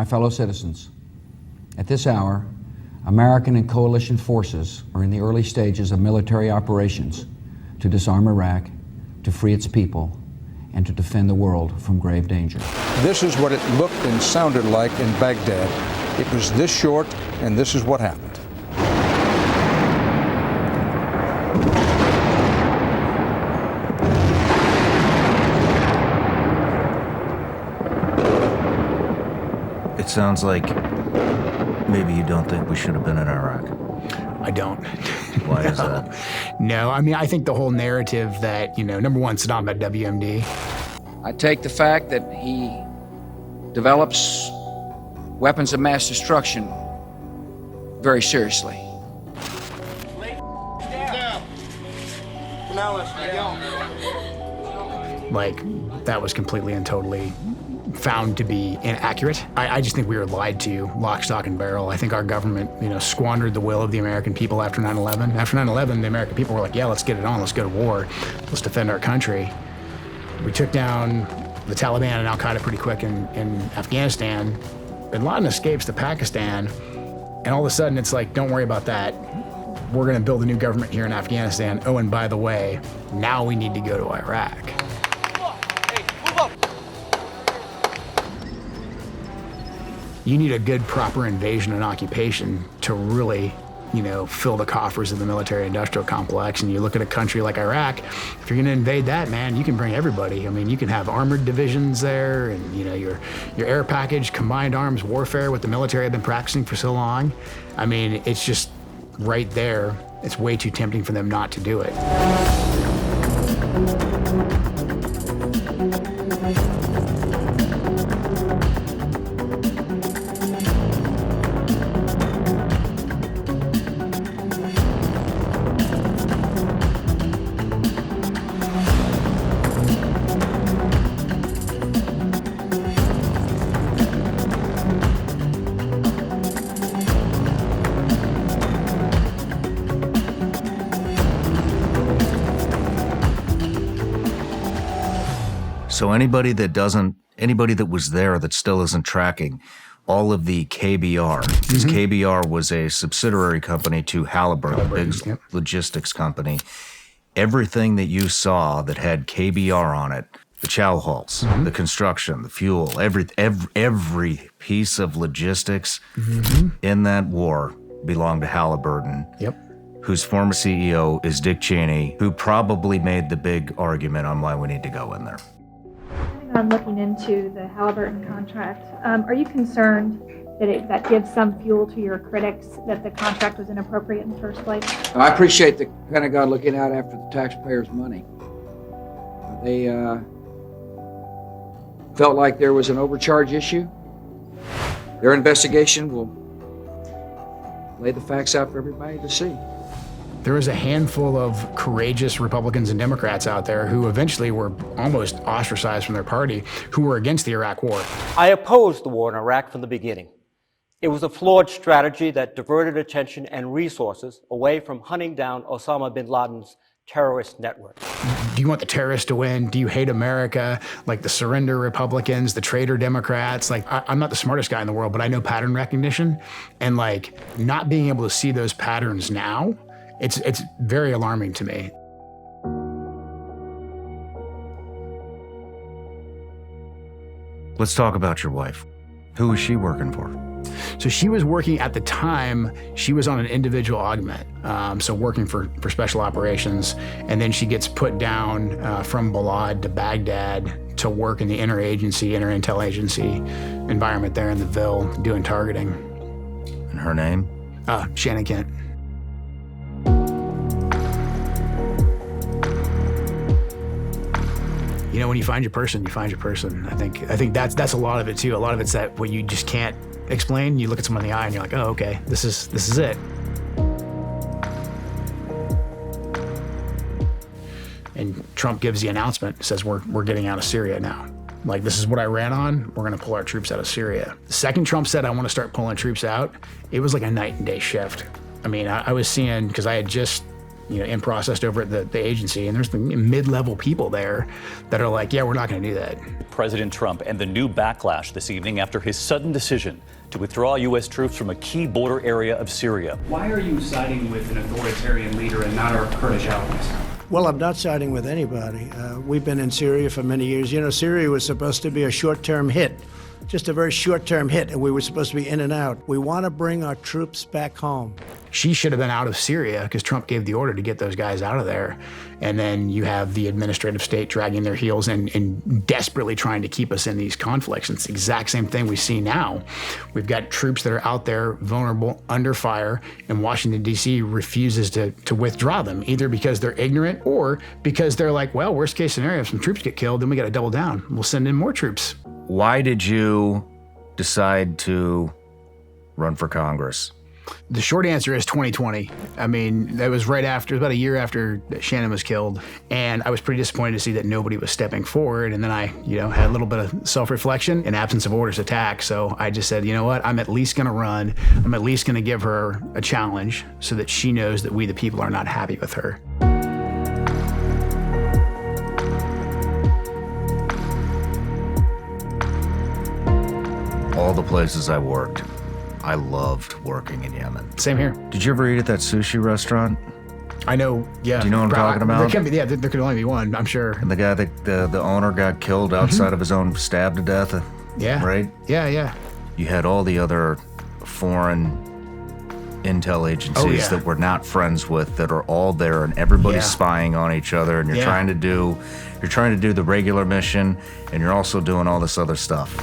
my fellow citizens, at this hour, American and coalition forces are in the early stages of military operations to disarm Iraq, to free its people, and to defend the world from grave danger. This is what it looked and sounded like in Baghdad. It was this short, and this is what happened. It sounds like maybe you don't think we should have been in Iraq. I don't. Why is that? No, I mean, I think the whole narrative that, number one, Saddam had WMD. I take the fact that he develops weapons of mass destruction very seriously. Like, that was completely and totally found to be inaccurate. I just think we were lied to, lock, stock, and barrel. I think our government, squandered the will of the American people after 9/11. After 9/11, the American people were like, yeah, let's get it on, let's go to war, let's defend our country. We took down the Taliban and Al-Qaeda pretty quick in Afghanistan. Bin Laden escapes to Pakistan, and all of a sudden it's like, don't worry about that. We're gonna build a new government here in Afghanistan. Oh, and by the way, now we need to go to Iraq. You need a good, proper invasion and occupation to really, fill the coffers of the military-industrial complex. And you look at a country like Iraq, if you're gonna invade that, man, you can bring everybody. I mean, you can have armored divisions there and, your air package, combined arms warfare, what the military have been practicing for so long. I mean, it's just right there. It's way too tempting for them not to do it. So anybody that was there that still isn't tracking all of the KBR, because KBR was a subsidiary company to Halliburton, a big logistics company. Everything that you saw that had KBR on it, the chow halls, the construction, the fuel, every piece of logistics in that war belonged to Halliburton. Whose former CEO is Dick Cheney, who probably made the big argument on why we need to go in there. On looking into the Halliburton contract, are you concerned that that gives some fuel to your critics that the contract was inappropriate in the first place? I appreciate the Pentagon looking out after the taxpayers' money. They felt like there was an overcharge issue. Their investigation will lay the facts out for everybody to see. There was a handful of courageous Republicans and Democrats out there who eventually were almost ostracized from their party, who were against the Iraq War. I opposed the war in Iraq from the beginning. It was a flawed strategy that diverted attention and resources away from hunting down Osama bin Laden's terrorist network. Do you want the terrorists to win? Do you hate America? Like the surrender Republicans, the traitor Democrats? Like, I'm not the smartest guy in the world, but I know pattern recognition. And like, not being able to see those patterns now, it's very alarming to me. Let's talk about your wife. Who was she working for? So she was working at the time, she was on an individual augment, so working for special operations. And then she gets put down from Balad to Baghdad to work in the inter-intel agency environment there in the Ville, doing targeting. And her name? Shannon Kent. When you find your person, you find your person. I think that's a lot of it too. A lot of it's that what you just can't explain. You look at someone in the eye and you're like, oh, okay, this is it. And Trump gives the announcement, says we're getting out of Syria now. Like, this is what I ran on. We're gonna pull our troops out of Syria. The second Trump said, I want to start pulling troops out, it was like a night and day shift. I mean, I was seeing, because I had just in processed over at the agency. And there's the mid-level people there that are like, yeah, we're not going to do that. President Trump and the new backlash this evening after his sudden decision to withdraw U.S. troops from a key border area of Syria. Why are you siding with an authoritarian leader and not our Kurdish allies? Well, I'm not siding with anybody. We've been in Syria for many years. You know, Syria was supposed to be a short-term hit, just a very short-term hit, and we were supposed to be in and out. We want to bring our troops back home. She should have been out of Syria because Trump gave the order to get those guys out of there. And then you have the administrative state dragging their heels and desperately trying to keep us in these conflicts. It's the exact same thing we see now. We've got troops that are out there vulnerable, under fire, and Washington, D.C. refuses to withdraw them, either because they're ignorant or because they're like, well, worst case scenario, if some troops get killed, then we got to double down. We'll send in more troops. Why did you decide to run for Congress? The short answer is 2020. I mean, that was right after, about a year after Shannon was killed. And I was pretty disappointed to see that nobody was stepping forward. And then I, had a little bit of self-reflection in absence of orders attack. So I just said, you know what, I'm at least going to run. I'm at least going to give her a challenge so that she knows that we, the people, are not happy with her. All the places I worked, I loved working in Yemen. Same here. Did you ever eat at that sushi restaurant? I know, yeah. Do you know what I'm talking about? There could only be one, I'm sure. And the guy, the owner got killed outside of his own, stabbed to death. Yeah. Right? Yeah. You had all the other foreign intel agencies that we're not friends with that are all there, and everybody's spying on each other, and you're trying to do the regular mission, and you're also doing all this other stuff.